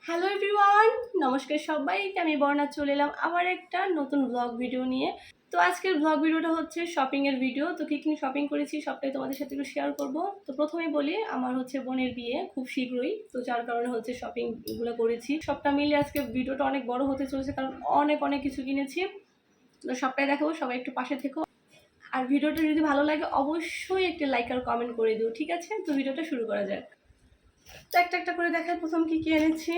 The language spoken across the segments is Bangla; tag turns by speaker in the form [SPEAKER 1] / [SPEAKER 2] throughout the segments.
[SPEAKER 1] হ্যালো এভরিওয়ান, নমস্কার সবাইকে। আমি বর্ণা চলে এলাম আবার একটা নতুন ব্লগ ভিডিও নিয়ে। তো আজকের ব্লগ ভিডিওটা হচ্ছে শপিংয়ের ভিডিও। তো কী কী শপিং করেছি সবটাই তোমাদের সাথে একটু শেয়ার করব। তো প্রথমেই বলি, আমার হচ্ছে বোনের বিয়ে খুব শীঘ্রই, তো যার কারণে হচ্ছে শপিংগুলো করেছি। সবটা মিলে আজকে ভিডিওটা অনেক বড় হতে চলেছে, কারণ অনেক অনেক কিছু কিনেছি। তো সবটাই দেখাবো, সবাই একটু পাশে থেকো। আর ভিডিওটা যদি ভালো লাগে অবশ্যই একটা লাইক আর কমেন্ট করে দিও, ঠিক আছে? তো ভিডিওটা শুরু করা যাক। তো একটা একটা করে দেখাই প্রথম কী কী এনেছি।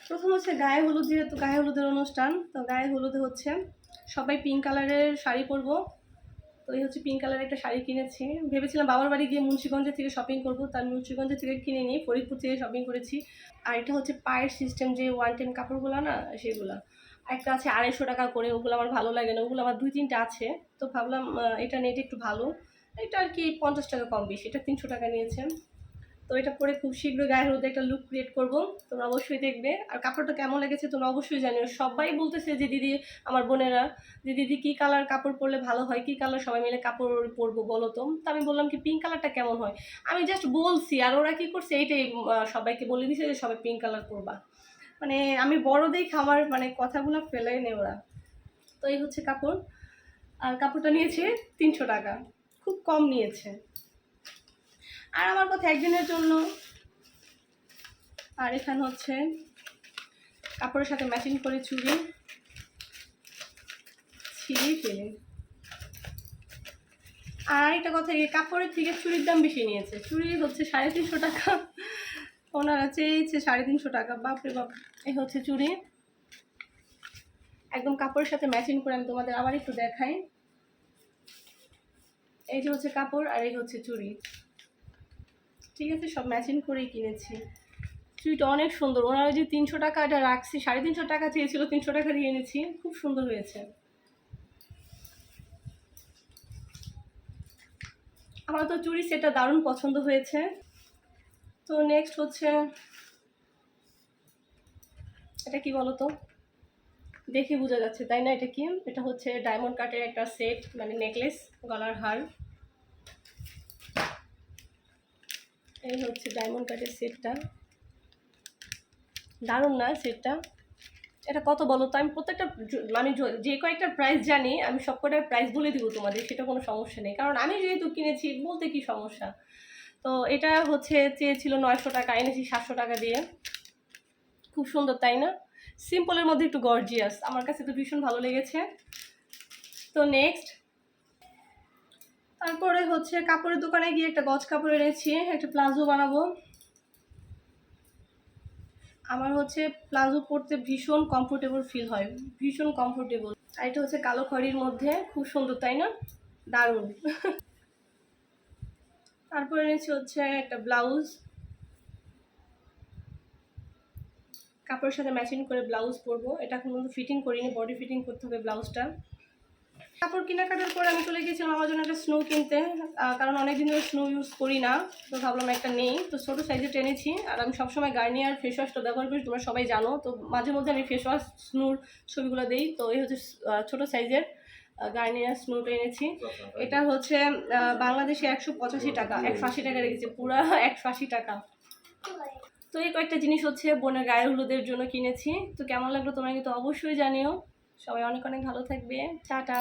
[SPEAKER 1] প্রথম হচ্ছে গায়ে হলুদ, যেহেতু গায়ে হলুদের অনুষ্ঠান, তো গায়ে হলুদে হচ্ছে সবাই পিঙ্ক কালারের শাড়ি পরবো। তো এই হচ্ছে পিঙ্ক কালারের একটা শাড়ি কিনেছি। ভেবেছিলাম বাবার বাড়ি গিয়ে মুন্সিগঞ্জের থেকে শপিং করবো, তার মুন্সিগঞ্জের থেকে কিনে নিই, ফরিদপুর থেকে শপিং করেছি। আর এটা হচ্ছে পায়ের সিস্টেম, যে 110 কাপড়গুলো না, সেগুলো একটা আছে 250 টাকা করে। ওগুলো আমার ভালো লাগে না, ওগুলো আমার 2-3টা আছে। তো ভাবলাম এটা নেট একটু ভালো, এটা আর কি 50 টাকা কম বেশি, এটা 300 টাকা নিয়েছে। তো এটা পরে খুব শীঘ্রই গায়ে হলুদে একটা লুক ক্রিয়েট করবো, তোমরা অবশ্যই দেখবে। আর কাপড়টা কেমন লেগেছে তোমরা অবশ্যই জানিও। সবাই বলতেছে যে দিদি, আমার বোনেরা, যে দিদি কী কালার কাপড় পরলে ভালো হয়, কী কালার সবাই মিলে কাপড় পরবো বলো তো। তো আমি বললাম কি পিঙ্ক কালারটা কেমন হয়। আমি জাস্ট বলছি, আর ওরা কী করছে এইটাই সবাইকে বলে দিছে যে সবাই পিঙ্ক কালার পরবা। মানে আমি বড় দেখে আমার মানে কথাগুলো ফেলাই নেই ওরা। তো এই হচ্ছে কাপড়। আর কাপড়টা নিয়েছে 300 টাকা, খুব কম নিয়েছে। আর আমার কথা একদিনের জন্য। আর এখানে হচ্ছে কাপড়ের সাথে ম্যাচিং করে চুড়ি, ছিঁড়ি ফেলে। আর একটা কথা, এই কাপড়ের থেকে চুড়ির দাম বেশি নিয়েছে। চুড়ি হচ্ছে 350 টাকা, ওনারা চেয়েছে 350 টাকা। বাপরে বাপ। এই হচ্ছে চুড়ি, একদম কাপড়ের সাথে ম্যাচিং করে। আমি তোমাদের আবার একটু দেখাই। এই যে হচ্ছে কাপড়, আর এই হচ্ছে চুড়ি, ঠিক আছে? সব ম্যাচিং করেই কিনেছি। চুড়িটা অনেক সুন্দর। ওনারা যে 300 টাকা এটা রাখছি, 350 টাকা চেয়েছিল, 300 টাকা দিয়ে এনেছি। খুব সুন্দর হয়েছে। আমার তো চুড়ি সেটটা দারুণ পছন্দ হয়েছে। তো নেক্সট হচ্ছে, এটা কি বলো তো, দেখে বোঝা যাচ্ছে তাই না এটা কি? এটা হচ্ছে ডায়মন্ড কাটের একটা সেট, মানে নেকলেস, গলার হার। এই হচ্ছে ডায়মন্ড কাটের সেটটা, দারুণ না সেটটা? এটা কত বলো তো? আমি প্রত্যেকটা মানে যে কয়েকটা প্রাইস জানি, আমি সব কটার প্রাইস বলে দিব তোমাদের, সেটা কোনো সমস্যা নেই, কারণ আমি যেহেতু কিনেছি বলতে কি সমস্যা। তো এটা হচ্ছে চেয়েছিল 900 টাকা, এনেছি 700 টাকা দিয়ে। খুব সুন্দর তাই না? সিম্পলের মধ্যে একটু গর্জিয়াস, আমার কাছে তো ভীষণ ভালো লেগেছে। তো নেক্সট, তারপরে হচ্ছে কাপড়ের দোকানে গিয়ে একটা গজ কাপড় এনেছি, একটা প্লাজো বানাবো। আমার হচ্ছে প্লাজো পরতে ভীষণ কমফোর্টেবল ফিল হয়, ভীষণ কমফোর্টেবল। আর এটা হচ্ছে কালো খড়ির মধ্যে, খুব সুন্দর তাই না? দারুণ। তারপরে এনেছি হচ্ছে একটা ব্লাউজ, কাপড়ের সাথে ম্যাচিং করে ব্লাউজ পরবো। এটা এখন কিন্তু ফিটিং করিনি, বডি ফিটিং করতে হবে ব্লাউজটা। কাপড় কেনাকাটার পরে আমি চলে গিয়েছিলাম আমার জন্য একটা স্নো কিনতে, কারণ অনেকদিন ধরে স্নো ইউজ করি না। তো ভাবলাম একটা নেই, তো ছোটো সাইজে টেনেছি। আর আমি সবসময় গার্নিয়ার ফেস ওয়াশটা ব্যবহার করি, তোমরা সবাই জানো। তো মাঝে মধ্যে আমি ফেস ওয়াশ স্নোর ছবিগুলো দিই। তো এই হচ্ছে ছোটো সাইজের গার্নিয়ার স্নোটা এনেছি। এটা হচ্ছে বাংলাদেশে 185 টাকা, 180 টাকা রেখেছে, পুরা 180 টাকা। তো এই কয়েকটা জিনিস হচ্ছে বোনের গায়ে হলুদের জন্য কিনেছি। তো কেমন লাগলো তোমরা কিন্তু অবশ্যই জানিও। সবাই অনেক অনেক ভালো থাকবে। টাটা।